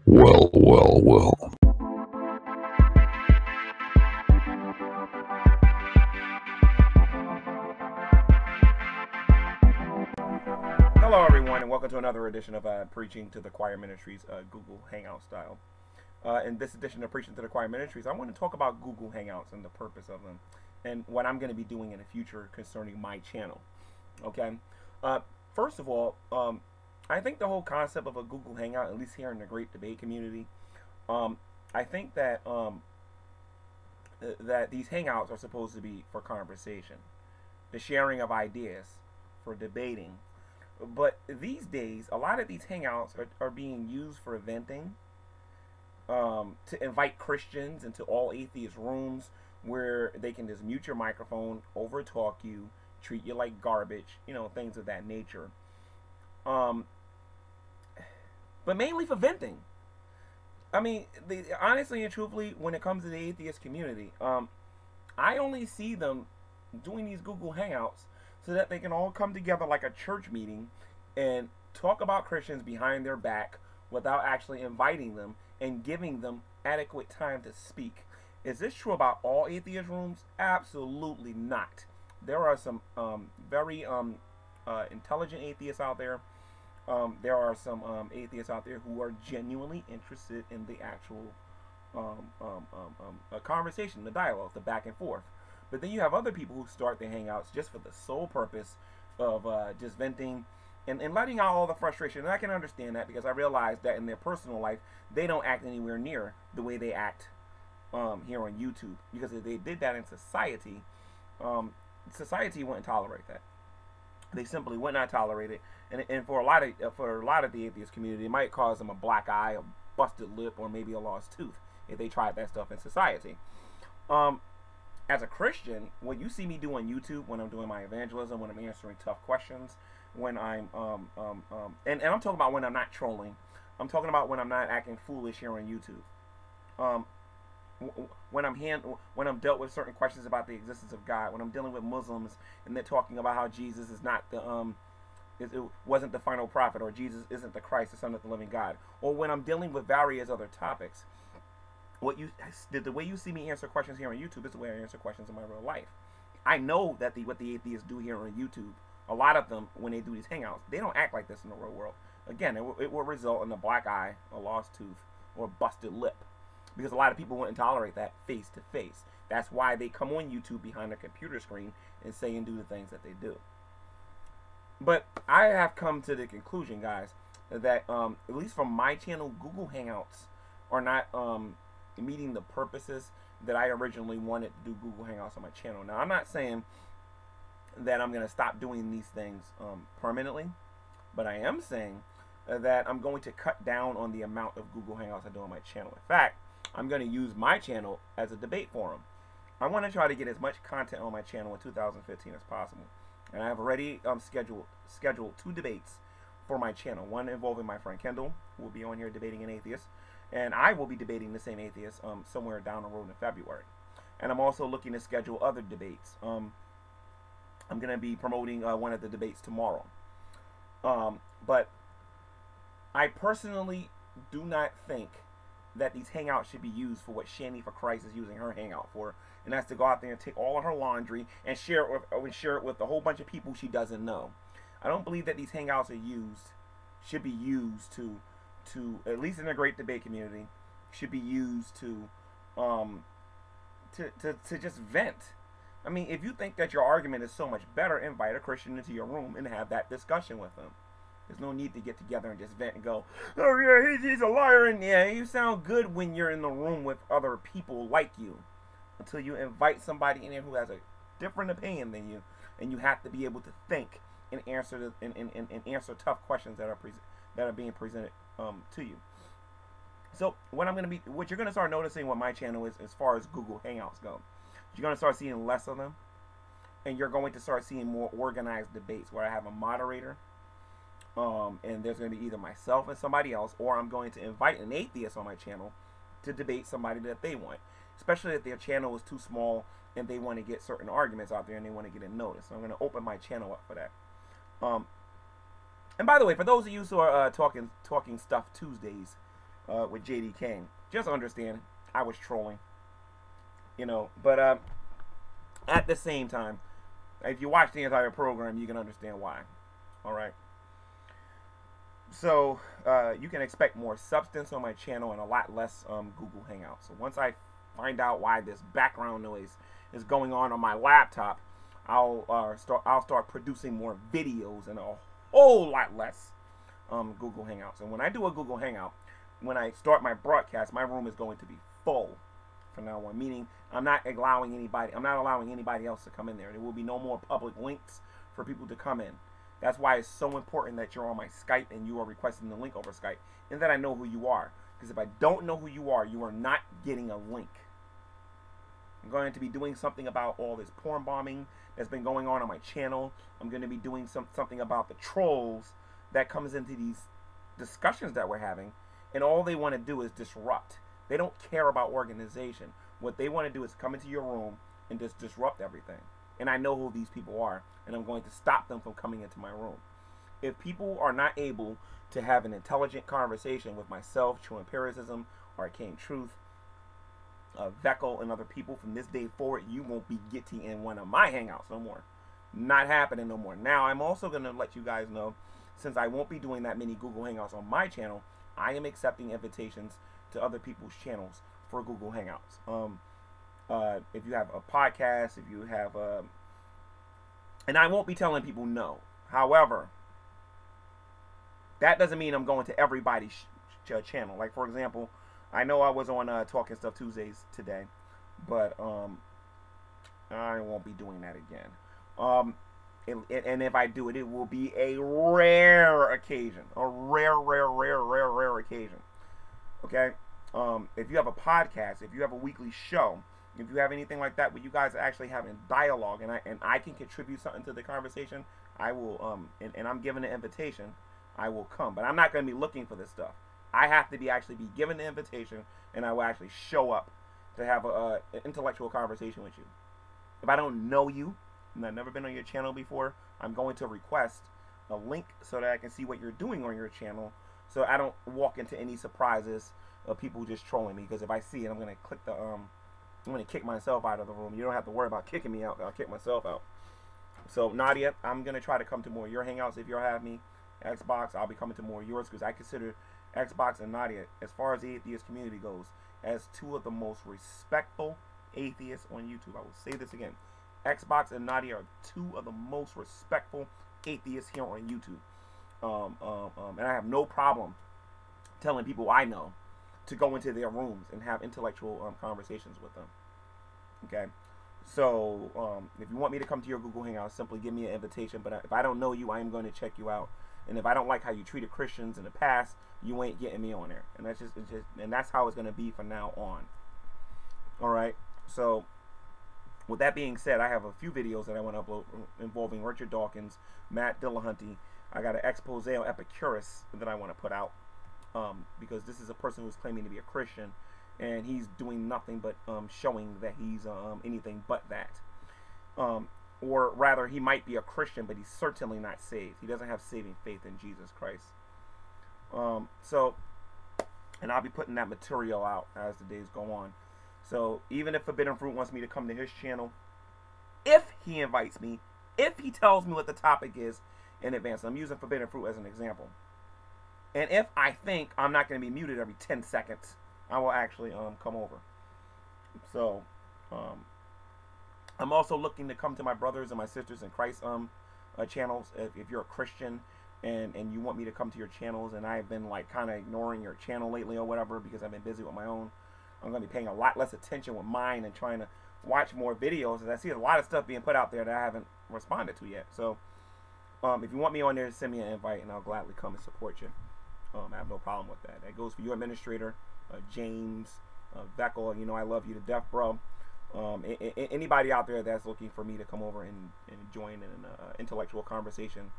Well, well, well. Hello, everyone, and welcome to another edition of Preaching to the Choir Ministries, Google Hangout style. In this edition of Preaching to the Choir Ministries, I want to talk about Google Hangouts and the purpose of them, and what I'm going to be doing in the future concerning my channel. Okay. First of all, I think the whole concept of a Google Hangout, at least here in the Great Debate community, I think that that these Hangouts are supposed to be for conversation, the sharing of ideas, for debating. But these days, a lot of these Hangouts are being used for venting, to invite Christians into all atheist rooms where they can just mute your microphone, over talk you, treat you like garbage, things of that nature. But mainly for venting. I mean, honestly and truthfully, when it comes to the atheist community, I only see them doing these Google Hangouts so that they can all come together like a church meeting and talk about Christians behind their back without actually inviting them and giving them adequate time to speak. Is this true about all atheist rooms? Absolutely not. There are some very intelligent atheists out there. There are some atheists out there who are genuinely interested in the actual conversation, the dialogue, the back and forth. But then you have other people who start their Hangouts just for the sole purpose of just venting and letting out all the frustration. And I can understand that, because I realize that in their personal life, they don't act anywhere near the way they act here on YouTube. Because if they did that in society, society wouldn't tolerate that. They simply would not tolerate it. And for a lot of the atheist community, it might cause them a black eye, a busted lip, or maybe a lost tooth if they tried that stuff in society. As a Christian, what you see me do on YouTube when I'm doing my evangelism, when I'm answering tough questions, when I'm and I'm talking about when I'm not trolling, I'm talking about when I'm not acting foolish here on YouTube. When I'm dealt with certain questions about the existence of God, when I'm dealing with Muslims and they're talking about how Jesus is not the it wasn't the final prophet, or Jesus isn't the Christ, the Son of the living God, or when I'm dealing with various other topics. The way you see me answer questions here on YouTube is the way I answer questions in my real life. I know that what the atheists do here on YouTube, a lot of them, when they do these Hangouts, they don't act like this in the real world. Again, it will result in a black eye, a lost tooth, or a busted lip, because a lot of people wouldn't tolerate that face to face. That's why they come on YouTube behind a computer screen and say and do the things that they do. But I have come to the conclusion, guys, that at least from my channel, Google Hangouts are not meeting the purposes that I originally wanted to do Google Hangouts on my channel. Now, I'm not saying that I'm going to stop doing these things permanently, but I am saying that I'm going to cut down on the amount of Google Hangouts I do on my channel. In fact, I'm going to use my channel as a debate forum. I want to try to get as much content on my channel in 2015 as possible. And I have already scheduled 2 debates for my channel. One involving my friend Kendall, who will be on here debating an atheist. And I will be debating the same atheist somewhere down the road in February. And I'm also looking to schedule other debates. I'm going to be promoting one of the debates tomorrow. But I personally do not think that these Hangouts should be used for what Shani for Christ is using her Hangout for. And that's to go out there and take all of her laundry and share it with a whole bunch of people she doesn't know. I don't believe that these Hangouts should be used to at least in the Great Debate community, should be used to just vent. I mean, if you think that your argument is so much better, invite a Christian into your room and have that discussion with them. There's no need to get together and just vent and go, oh yeah, he's a liar. And yeah, you sound good when you're in the room with other people like you, until you invite somebody in there who has a different opinion than you, and you have to be able to think and answer answer tough questions that are being presented to you. So what you're gonna start noticing what my channel is as far as Google Hangouts go, you're gonna start seeing less of them, and you're going to start seeing more organized debates where I have a moderator, and there's gonna be either myself and somebody else, or I'm going to invite an atheist on my channel to debate somebody that they want, especially if their channel is too small and they want to get certain arguments out there and they want to get a notice. So I'm going to open my channel up for that. And by the way, for those of you who are talking stuff Tuesdays, with JD Kane. Just understand, I was trolling, you know. But at the same time, if you watch the entire program, you can understand why. All right. So you can expect more substance on my channel and a lot less Google Hangouts. So once I find out why this background noise is going on my laptop, I'll start producing more videos and a whole lot less Google Hangouts. And when I do a Google Hangout, when I start my broadcast, my room is going to be full from now on. Meaning I'm not allowing anybody else to come in there. There will be no more public links for people to come in. That's why it's so important that you're on my Skype and you are requesting the link over Skype, and that I know who you are. Because if I don't know who you are not getting a link. I'm going to be doing something about all this porn bombing that's been going on my channel. I'm going to be doing something about the trolls that comes into these discussions that we're having, and all they want to do is disrupt. They don't care about organization. What they want to do is come into your room and just disrupt everything. And I know who these people are, and I'm going to stop them from coming into my room. If people are not able to have an intelligent conversation with myself, True Empiricism, Arcane Truth, Veckel, and other people from this day forward, you won't be getting in one of my Hangouts no more. Not happening no more. Now, I'm also going to let you guys know, since I won't be doing that many Google Hangouts on my channel, I am accepting invitations to other people's channels for Google Hangouts. If you have a podcast, if you have and I won't be telling people no. However, that doesn't mean I'm going to everybody's channel. Like, for example, I know I was on Talking Stuff Tuesdays today, but I won't be doing that again. And if I do it, it will be a rare occasion. A rare occasion. Okay? If you have a podcast, if you have a weekly show, if you have anything like that where you guys are actually having dialogue and I can contribute something to the conversation, I will, and I'm given an invitation, I will come. But I'm not going to be looking for this stuff. I have to actually be given the invitation, and I will actually show up to have an intellectual conversation with you. If I don't know you, and I've never been on your channel before, I'm going to request a link so that I can see what you're doing on your channel, so I don't walk into any surprises of people just trolling me. Because if I see it, I'm going to click the I'm going to kick myself out of the room. You don't have to worry about kicking me out. I'll kick myself out. So, Nadia, I'm going to try to come to more of your Hangouts if you'll have me. Xbox, I'll be coming to more of yours, because I consider Xbox and Nadia, as far as the atheist community goes, as two of the most respectful atheists on YouTube. I will say this again. Xbox and Nadia are two of the most respectful atheists here on YouTube. And I have no problem telling people I know to go into their rooms and have intellectual conversations with them. Okay? So, if you want me to come to your Google Hangout, simply give me an invitation. But if I don't know you, I am going to check you out. And if I don't like how you treated Christians in the past, you ain't getting me on there. And that's and that's how it's going to be from now on. All right? So, with that being said, I have a few videos that I want to upload involving Richard Dawkins, Matt Dillahunty. I got an expose on Epicurus that I want to put out. Because this is a person who's claiming to be a Christian, and he's doing nothing but showing that he's anything but that. Or rather, he might be a Christian, but he's certainly not saved. He doesn't have saving faith in Jesus Christ. And I'll be putting that material out as the days go on. So even if Forbidden Fruit wants me to come to his channel, if he invites me, if he tells me what the topic is in advance, I'm using Forbidden Fruit as an example. And if I think I'm not going to be muted every 10 seconds, I will actually come over. So, I'm also looking to come to my brothers and my sisters in Christ channels. If you're a Christian and you want me to come to your channels, and I've been like kind of ignoring your channel lately or whatever because I've been busy with my own, I'm going to be paying a lot less attention with mine and trying to watch more videos. And I see a lot of stuff being put out there that I haven't responded to yet. So, if you want me on there, send me an invite and I'll gladly come and support you. I have no problem with that. That goes for your administrator, James, Veckel. You know I love you to death, bro. Anybody out there that's looking for me to come over and join in an intellectual conversation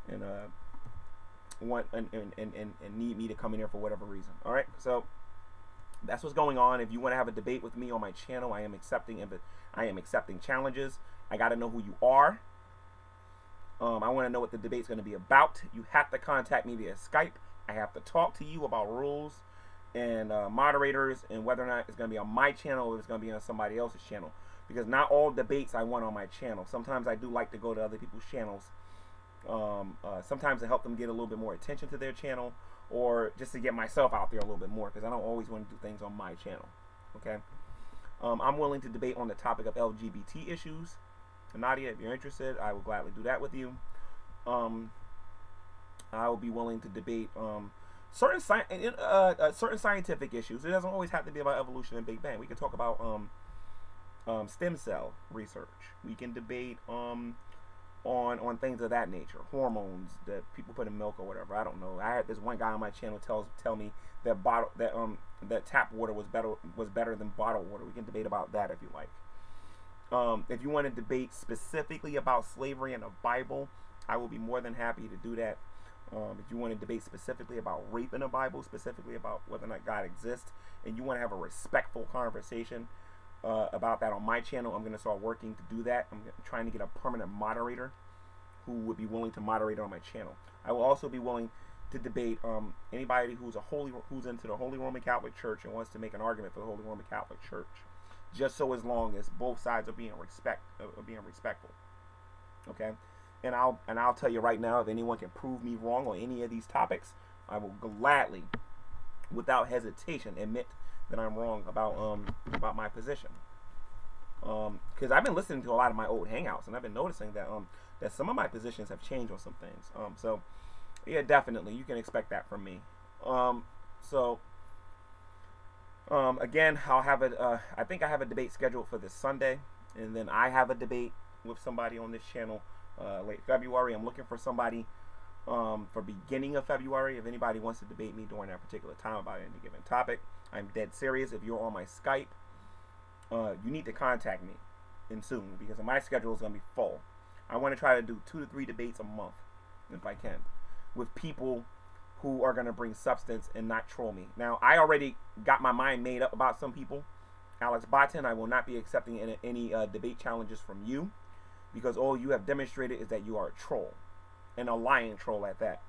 and need me to come in here for whatever reason. All right, so that's what's going on. If you want to have a debate with me on my channel, I am accepting challenges. I got to know who you are. I want to know what the debate's going to be about. You have to contact me via Skype. I have to talk to you about rules. and moderators, and whether or not it's going to be on my channel or it's going to be on somebody else's channel. Because not all debates I want on my channel. Sometimes I do like to go to other people's channels. Sometimes to help them get a little bit more attention to their channel, or just to get myself out there a little bit more, because I don't always want to do things on my channel. Okay. I'm willing to debate on the topic of LGBT issues. Nadia, if you're interested, I will gladly do that with you. I will be willing to debate certain scientific issues. It doesn't always have to be about evolution and Big Bang. We can talk about stem cell research. We can debate on things of that nature, hormones that people put in milk or whatever. I don't know. I had this one guy on my channel tell me that that tap water was better than bottled water. We can debate about that if you like. If you want to debate specifically about slavery and the Bible, I will be more than happy to do that. If you want to debate specifically about rape in the Bible, specifically about whether or not God exists, and you want to have a respectful conversation about that on my channel, I'm going to start working to do that. I'm trying to get a permanent moderator who would be willing to moderate on my channel. I will also be willing to debate anybody who's into the Holy Roman Catholic Church and wants to make an argument for the Holy Roman Catholic Church, just so as long as both sides are being respectful. Okay. And I'll tell you right now, if anyone can prove me wrong on any of these topics, I will gladly, without hesitation, admit that I'm wrong about my position. Because I've been listening to a lot of my old Hangouts, and I've been noticing that that some of my positions have changed on some things. So yeah, definitely you can expect that from me. Again, I'll have I think I have a debate scheduled for this Sunday, and then I have a debate with somebody on this channel late February. I'm looking for somebody for beginning of February. If anybody wants to debate me during that particular time about any given topic, I'm dead serious. If you're on my Skype, you need to contact me and soon, because my schedule is going to be full. I want to try to do 2 to 3 debates a month if I can, with people who are going to bring substance and not troll me. Now, I already got my mind made up about some people. Alex Barton, I will not be accepting any debate challenges from you, because all you have demonstrated is that you are a troll, and a lying troll at that.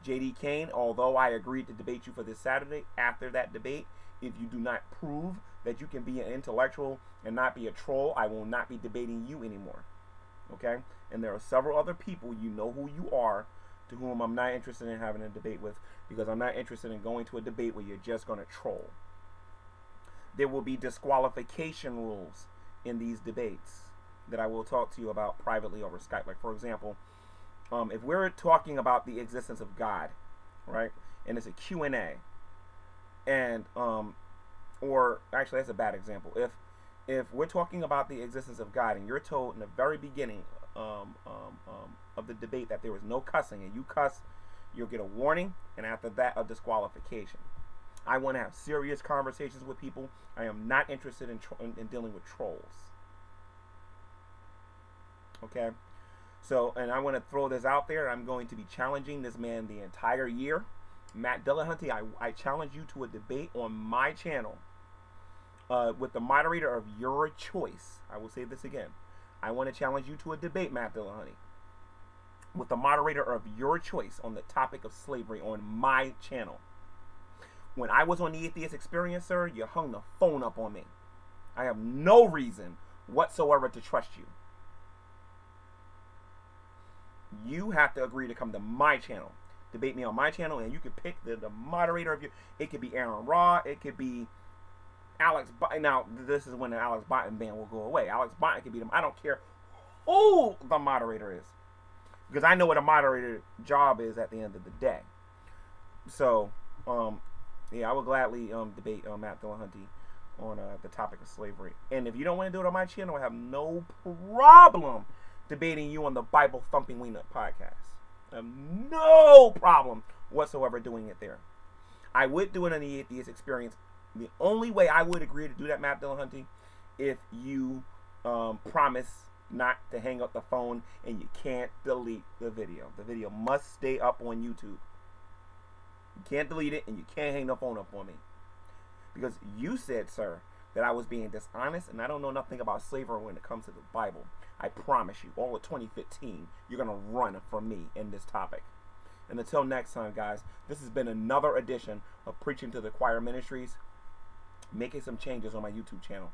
JD Kane, although I agreed to debate you for this Saturday, after that debate, if you do not prove that you can be an intellectual and not be a troll, I will not be debating you anymore. Okay? And there are several other people, you know who you are, to whom I'm not interested in having a debate with, because I'm not interested in going to a debate where you're just going to troll. There will be disqualification rules in these debates that I will talk to you about privately over Skype. Like, for example, if we're talking about the existence of God, right, and it's a Q&A, and or actually that's a bad example. If we're talking about the existence of God and you're told in the very beginning of the debate that there was no cussing, and you cuss, you'll get a warning, and after that a disqualification. I want to have serious conversations with people. I am not interested in dealing with trolls. Okay, so, and I want to throw this out there. I'm going to be challenging this man the entire year. Matt Dillahunty, I challenge you to a debate on my channel with the moderator of your choice. I will say this again. I want to challenge you to a debate, Matt Dillahunty, with the moderator of your choice on the topic of slavery on my channel. When I was on the Atheist Experience, sir, you hung the phone up on me. I have no reason whatsoever to trust you. You have to agree to come to my channel, debate me on my channel, and you can pick the moderator of your. It could be Aaron Raw, it could be Alex. Now this is when the Alex Barton ban will go away. Alex Barton could be them. I don't care who the moderator is, because I know what a moderator job is at the end of the day. So, yeah, I would gladly debate Matt Dillahunty on the topic of slavery. And if you don't want to do it on my channel, I have no problem debating you on the Bible Thumping Wiener podcast. I have no problem whatsoever doing it there. I would do it on the Atheist Experience. The only way I would agree to do that, Matt Dillahunty, if you promise not to hang up the phone and you can't delete the video. The video must stay up on YouTube. You can't delete it, and you can't hang the phone up on me. Because you said, sir, that I was being dishonest, and I don't know nothing about slavery when it comes to the Bible. I promise you, all of 2015, you're going to run from me in this topic. And until next time, guys, this has been another edition of Preaching to the Choir Ministries, making some changes on my YouTube channel,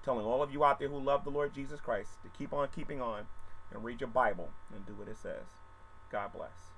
telling all of you out there who love the Lord Jesus Christ to keep on keeping on and read your Bible and do what it says. God bless.